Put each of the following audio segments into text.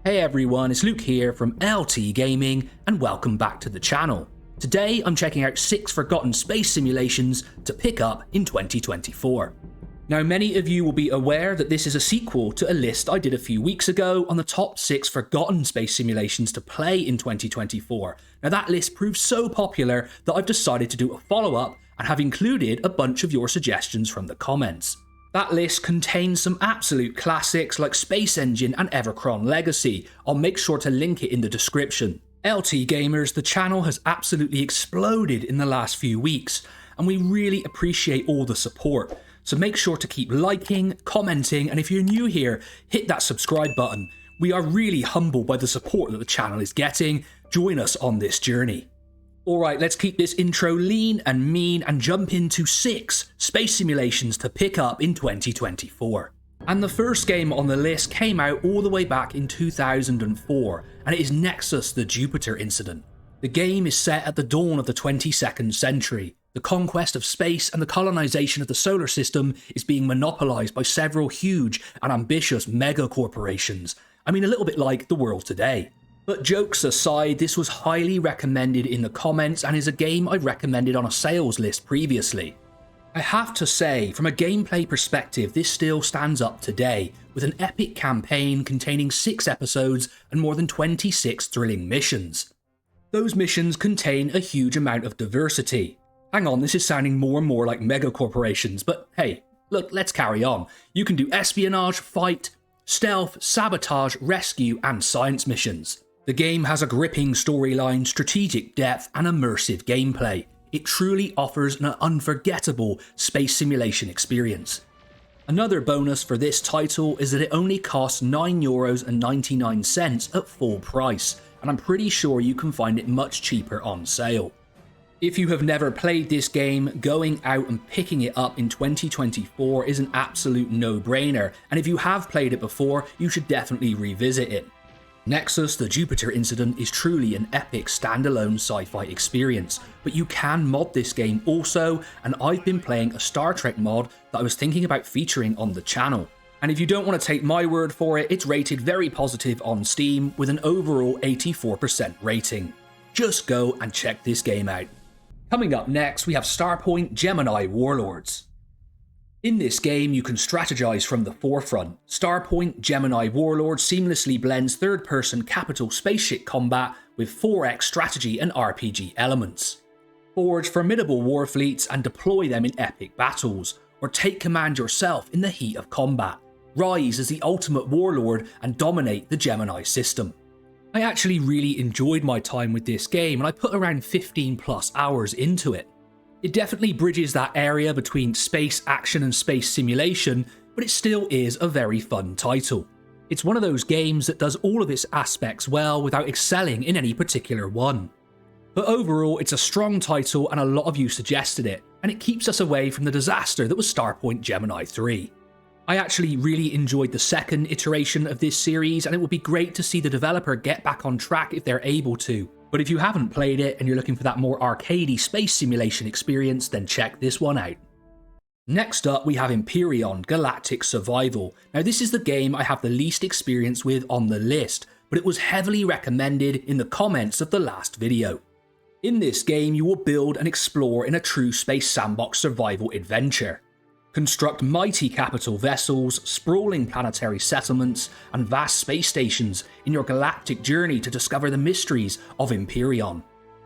Hey everyone, it's Luke here from LT Gaming and welcome back to the channel. Today I'm checking out 6 forgotten space simulations to pick up in 2024. Now many of you will be aware that this is a sequel to a list I did a few weeks ago on the top 6 forgotten space simulations to play in 2024. Now that list proved so popular that I've decided to do a follow-up and have included a bunch of your suggestions from the comments. That list contains some absolute classics like Space Engine and Evercron Legacy. I'll make sure to link it in the description. LT Gamers, the channel has absolutely exploded in the last few weeks, and we really appreciate all the support. So make sure to keep liking, commenting, and if you're new here, hit that subscribe button. We are really humbled by the support that the channel is getting. Join us on this journey. Alright, let's keep this intro lean and mean and jump into 6 space simulations to pick up in 2024. And the first game on the list came out all the way back in 2004, and it is Nexus: The Jupiter Incident. The game is set at the dawn of the 22nd century. The conquest of space and the colonization of the solar system is being monopolized by several huge and ambitious mega corporations. I mean, a little bit like the world today. But jokes aside, this was highly recommended in the comments and is a game I recommended on a sales list previously. I have to say, from a gameplay perspective, this still stands up today, with an epic campaign containing 6 episodes and more than 26 thrilling missions. Those missions contain a huge amount of diversity. Hang on, this is sounding more and more like mega corporations, but hey, look, let's carry on. You can do espionage, fight, stealth, sabotage, rescue, and science missions. The game has a gripping storyline, strategic depth, and immersive gameplay. It truly offers an unforgettable space simulation experience. Another bonus for this title is that it only costs €9.99 at full price, and I'm pretty sure you can find it much cheaper on sale. If you have never played this game, going out and picking it up in 2024 is an absolute no-brainer, and if you have played it before, you should definitely revisit it. Nexus: The Jupiter Incident is truly an epic standalone sci-fi experience, but you can mod this game also, and I've been playing a Star Trek mod that I was thinking about featuring on the channel. And if you don't want to take my word for it, it's rated very positive on Steam with an overall 84% rating. Just go and check this game out. Coming up next, we have Starpoint Gemini Warlords. In this game, you can strategize from the forefront. Starpoint Gemini Warlords seamlessly blends third-person capital spaceship combat with 4X strategy and RPG elements. Forge formidable war fleets and deploy them in epic battles, or take command yourself in the heat of combat. Rise as the ultimate warlord and dominate the Gemini system. I actually really enjoyed my time with this game, and I put around 15 plus hours into it. It definitely bridges that area between space action and space simulation, but it still is a very fun title. It's one of those games that does all of its aspects well without excelling in any particular one. But overall, it's a strong title and a lot of you suggested it, and it keeps us away from the disaster that was Starpoint Gemini 3. I actually really enjoyed the second iteration of this series, and it would be great to see the developer get back on track if they're able to. But if you haven't played it and you're looking for that more arcadey space simulation experience, then check this one out. Next up, we have Empyrion Galactic Survival. Now this is the game I have the least experience with on the list, but it was heavily recommended in the comments of the last video. In this game, you will build and explore in a true space sandbox survival adventure. Construct mighty capital vessels, sprawling planetary settlements, and vast space stations in your galactic journey to discover the mysteries of Empyrion.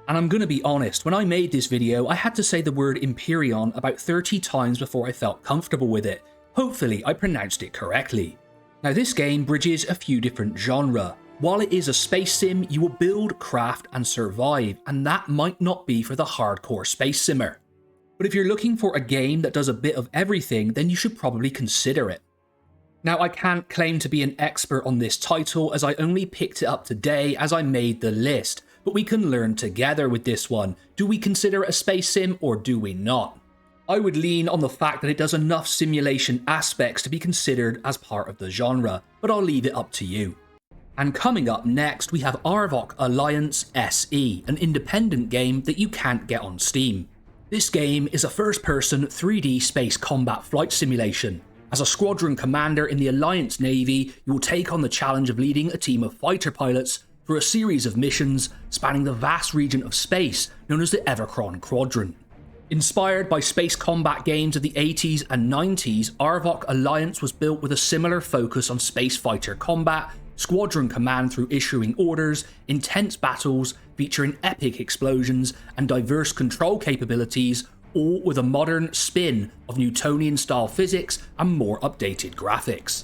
And I'm gonna be honest, when I made this video, I had to say the word Empyrion about 30 times before I felt comfortable with it. Hopefully I pronounced it correctly. Now this game bridges a few different genres. While it is a space sim, you will build, craft, and survive, and that might not be for the hardcore space simmer. But if you're looking for a game that does a bit of everything, then you should probably consider it. Now I can't claim to be an expert on this title as I only picked it up today as I made the list, but we can learn together with this one. Do we consider it a space sim or do we not? I would lean on the fact that it does enough simulation aspects to be considered as part of the genre, but I'll leave it up to you. And coming up next, we have Arvoch Alliance SE, an independent game that you can't get on Steam. This game is a first-person 3D space combat flight simulation, As a squadron commander in the Alliance Navy, you will take on the challenge of leading a team of fighter pilots through a series of missions spanning the vast region of space known as the Evercron Quadrant. Inspired by space combat games of the 80s and 90s, Arvoch Alliance was built with a similar focus on space fighter combat, squadron command through issuing orders, intense battles featuring epic explosions, and diverse control capabilities, all with a modern spin of Newtonian-style physics and more updated graphics.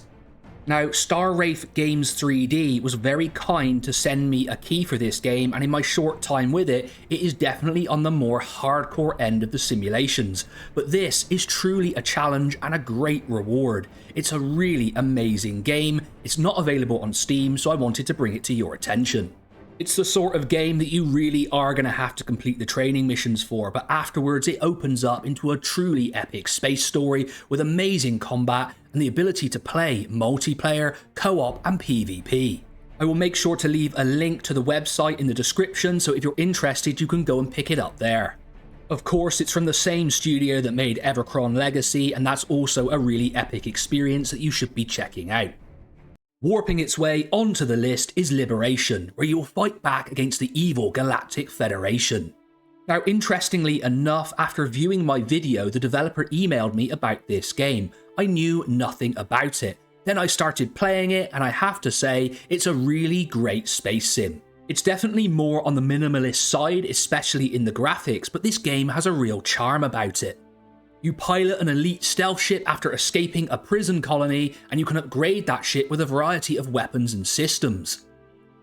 Now, Star Wraith Games 3D was very kind to send me a key for this game, and in my short time with it, it is definitely on the more hardcore end of the simulations. But this is truly a challenge and a great reward. It's a really amazing game. It's not available on Steam, so I wanted to bring it to your attention. It's the sort of game that you really are going to have to complete the training missions for, but afterwards it opens up into a truly epic space story with amazing combat and the ability to play multiplayer, co-op and PvP. I will make sure to leave a link to the website in the description, so if you're interested you can go and pick it up there. Of course, it's from the same studio that made Evercron Legacy, and that's also a really epic experience that you should be checking out. Warping its way onto the list is Liberation, where you will fight back against the evil Galactic Federation. Now, interestingly enough, after viewing my video, the developer emailed me about this game. I knew nothing about it. Then I started playing it, and I have to say, it's a really great space sim. It's definitely more on the minimalist side, especially in the graphics, but this game has a real charm about it. You pilot an elite stealth ship after escaping a prison colony, and you can upgrade that ship with a variety of weapons and systems.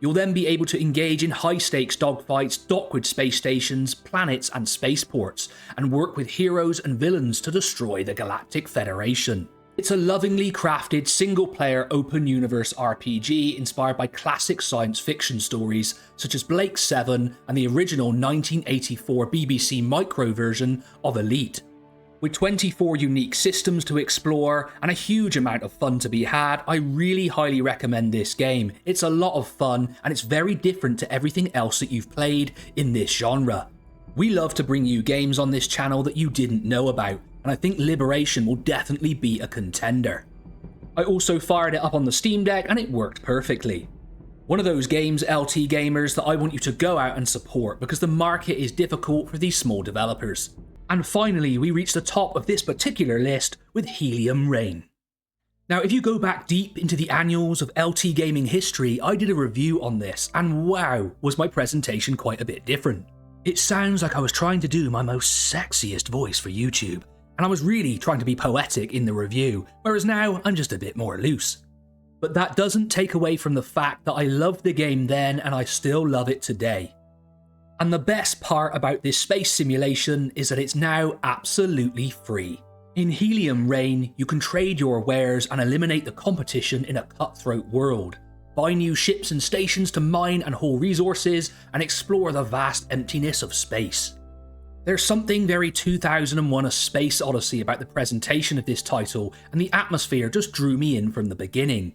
You'll then be able to engage in high-stakes dogfights, dock with space stations, planets and spaceports, and work with heroes and villains to destroy the Galactic Federation. It's a lovingly crafted single-player open-universe RPG inspired by classic science fiction stories such as Blake 7 and the original 1984 BBC Micro version of Elite. With 24 unique systems to explore and a huge amount of fun to be had, I really highly recommend this game. It's a lot of fun and it's very different to everything else that you've played in this genre. We love to bring you games on this channel that you didn't know about, and I think Liberation will definitely be a contender. I also fired it up on the Steam Deck and it worked perfectly. One of those games, LT gamers, that I want you to go out and support because the market is difficult for these small developers. And finally, we reach the top of this particular list with Helium Rain. Now, if you go back deep into the annals of LT gaming history, I did a review on this, and wow, was my presentation quite a bit different. It sounds like I was trying to do my most sexiest voice for YouTube, and I was really trying to be poetic in the review, whereas now I'm just a bit more loose. But that doesn't take away from the fact that I loved the game then and I still love it today. And the best part about this space simulation is that it's now absolutely free. In Helium Rain, you can trade your wares and eliminate the competition in a cutthroat world, buy new ships and stations to mine and haul resources, and explore the vast emptiness of space. There's something very 2001: A Space Odyssey about the presentation of this title, and the atmosphere just drew me in from the beginning.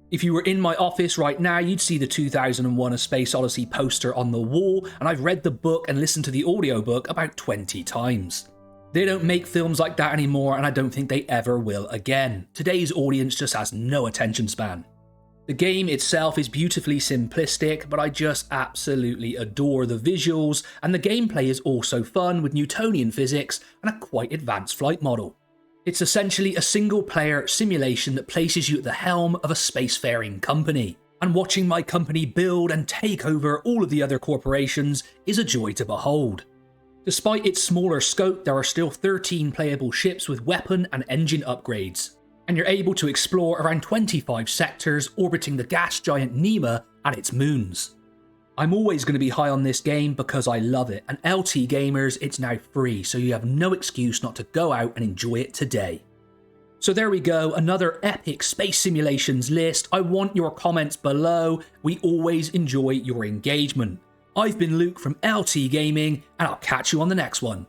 If you were in my office right now, you'd see the 2001: A Space Odyssey poster on the wall, and I've read the book and listened to the audiobook about 20 times. They don't make films like that anymore, and I don't think they ever will again. Today's audience just has no attention span. The game itself is beautifully simplistic, but I just absolutely adore the visuals, and the gameplay is also fun with Newtonian physics and a quite advanced flight model. It's essentially a single-player simulation that places you at the helm of a spacefaring company, and watching my company build and take over all of the other corporations is a joy to behold. Despite its smaller scope, there are still 13 playable ships with weapon and engine upgrades, and you're able to explore around 25 sectors orbiting the gas giant Nema and its moons. I'm always going to be high on this game because I love it, and LT gamers, it's now free, so you have no excuse not to go out and enjoy it today. So there we go, another epic space simulations list. I want your comments below. We always enjoy your engagement. I've been Luke from LT Gaming, and I'll catch you on the next one.